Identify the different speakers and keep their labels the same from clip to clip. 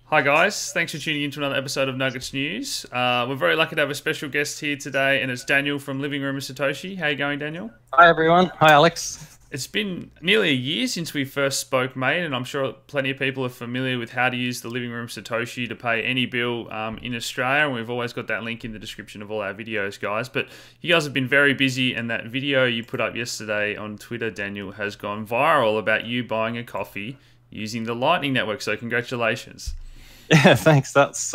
Speaker 1: Hi guys, thanks for tuning in to another episode of Nuggets News. We're very lucky to have a special guest here today, and it's Daniel from Living Room with Satoshi. How you going, Daniel?
Speaker 2: Hi everyone. Hi Alex.
Speaker 1: It's been nearly a year since we first spoke, mate, and I'm sure plenty of people are familiar with how to use the Living Room Satoshi to pay any bill in Australia, and we've always got that link in the description of all our videos, guys. But you guys have been very busy, and that video you put up yesterday on Twitter, Daniel, has gone viral about you buying a coffee using the Lightning Network, so congratulations.
Speaker 2: Yeah, thanks. That's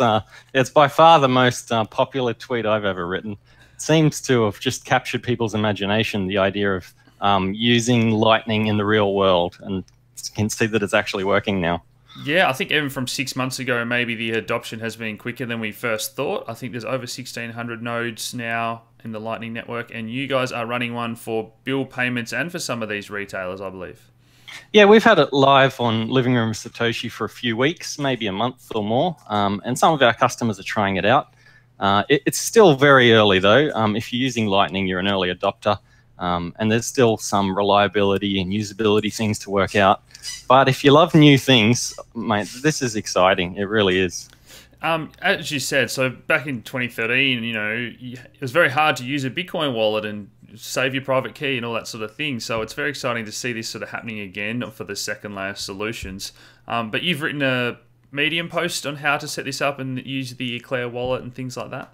Speaker 2: it's by far the most popular tweet I've ever written. It seems to have just captured people's imagination, the idea of using Lightning in the real world, and you can see that it's actually working now.
Speaker 1: Yeah, I think even from 6 months ago, maybe the adoption has been quicker than we first thought. I think there's over 1,600 nodes now in the Lightning Network, and you guys are running one for bill payments and for some of these retailers, I believe.
Speaker 2: Yeah, we've had it live on Living Room Satoshi for a few weeks, maybe a month or more, and some of our customers are trying it out. It's still very early though. If you're using Lightning, you're an early adopter, and there's still some reliability and usability things to work out. But if you love new things, mate, this is exciting. It really is.
Speaker 1: As you said, so back in 2013, it was very hard to use a Bitcoin wallet and save your private key and all that sort of thing. So it's very exciting to see this sort of happening again for the second layer solutions. But you've written a Medium post on how to set this up and use the Eclair wallet and things like that.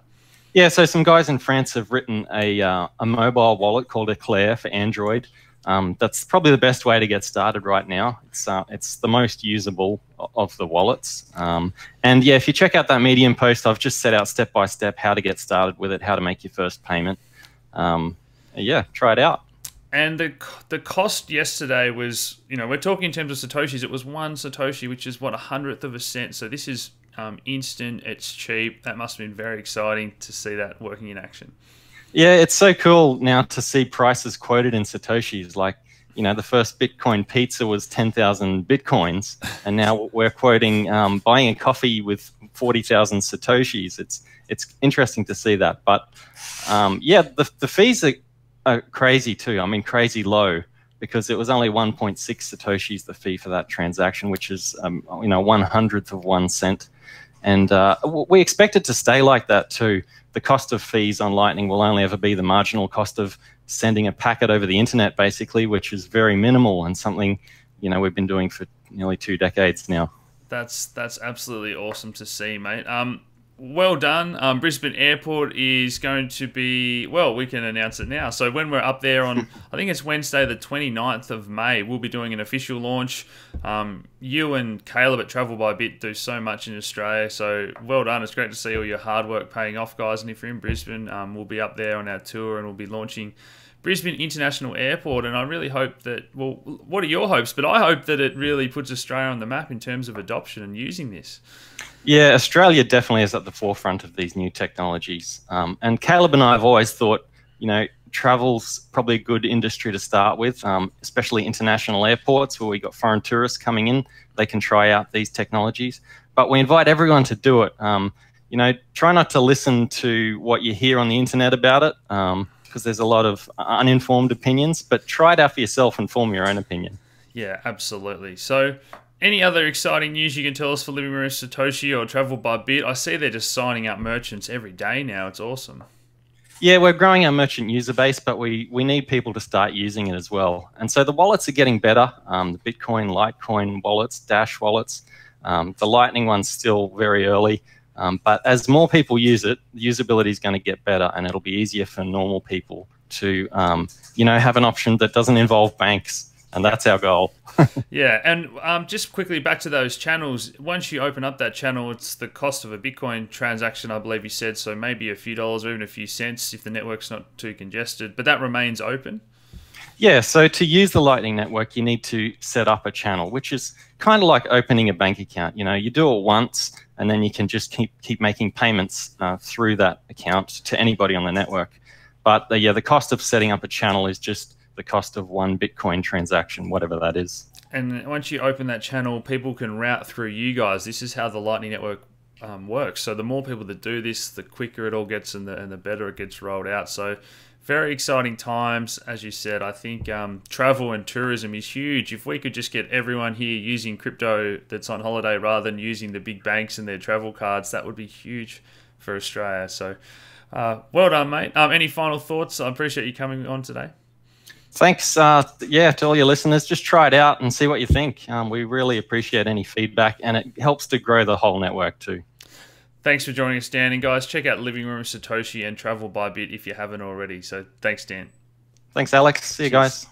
Speaker 2: Yeah, so some guys in France have written a mobile wallet called Eclair for Android. That's probably the best way to get started right now. It's the most usable of the wallets. And yeah, if you check out that Medium post, I've just set out step by step how to get started with it, how to make your first payment. Yeah, try it out.
Speaker 1: And the cost yesterday was, we're talking in terms of Satoshis, it was one Satoshi, which is what, 100th of a cent. So this is instant, it's cheap. That must have been very exciting to see that working in action.
Speaker 2: Yeah, it's so cool now to see prices quoted in Satoshis. Like, the first Bitcoin pizza was 10,000 Bitcoins, and now we're quoting buying a coffee with 40,000 Satoshis. It's interesting to see that. But yeah, the fees are crazy too. I mean, crazy low, because it was only 1.6 Satoshis, the fee for that transaction, which is 1/100th of 1 cent. And we expect it to stay like that too. The cost of fees on Lightning will only ever be the marginal cost of sending a packet over the internet, basically, which is very minimal and something we've been doing for nearly 2 decades now.
Speaker 1: That's absolutely awesome to see, mate. Well done. Brisbane Airport is going to be, well, we can announce it now. So when we're up there on, I think it's Wednesday the 29th of May, we'll be doing an official launch. You and Caleb at Travel by Bit do so much in Australia, so well done. It's great to see all your hard work paying off, guys. And if you're in Brisbane, we'll be up there on our tour and we'll be launching Brisbane International Airport, and I really hope that, well, what are your hopes? But I hope that it really puts Australia on the map in terms of adoption and using this.
Speaker 2: Yeah, Australia definitely is at the forefront of these new technologies. And Caleb and I have always thought, travel's probably a good industry to start with, especially international airports where we got foreign tourists coming in. They can try out these technologies. But we invite everyone to do it. Try not to listen to what you hear on the internet about it, because there's a lot of uninformed opinions, but try it out for yourself and form your own opinion.
Speaker 1: Yeah, absolutely. So any other exciting news you can tell us for Living Room Satoshi or Travel by Bit? I see they're just signing up merchants every day now. It's awesome.
Speaker 2: Yeah, we're growing our merchant user base, but we need people to start using it as well. And so the wallets are getting better. The Bitcoin, Litecoin wallets, Dash wallets. The Lightning one's still very early. But as more people use it, the usability is going to get better, and it'll be easier for normal people to, have an option that doesn't involve banks. And that's our goal.
Speaker 1: Yeah, and just quickly back to those channels. Once you open up that channel, it's the cost of a Bitcoin transaction, I believe you said, so maybe a few dollars or even a few cents if the network's not too congested, but that remains open?
Speaker 2: Yeah, so to use the Lightning Network, you need to set up a channel, which is kind of like opening a bank account. You do it once, and then you can just keep making payments through that account to anybody on the network. But yeah, the cost of setting up a channel is just the cost of one Bitcoin transaction, whatever that is.
Speaker 1: And once you open that channel, people can route through you guys. This is how the Lightning Network works. So the more people that do this, the quicker it all gets and the better it gets rolled out. So very exciting times. As you said, I think travel and tourism is huge. If we could just get everyone here using crypto that's on holiday rather than using the big banks and their travel cards, that would be huge for Australia. So well done, mate. Any final thoughts? I appreciate you coming on today.
Speaker 2: Thanks. Yeah, to all your listeners, just try it out and see what you think. We really appreciate any feedback, and it helps to grow the whole network too.
Speaker 1: Thanks for joining us, Dan. And guys, check out Living Room Satoshi and Travel by Bit if you haven't already. So thanks, Dan.
Speaker 2: Thanks, Alex. See you guys.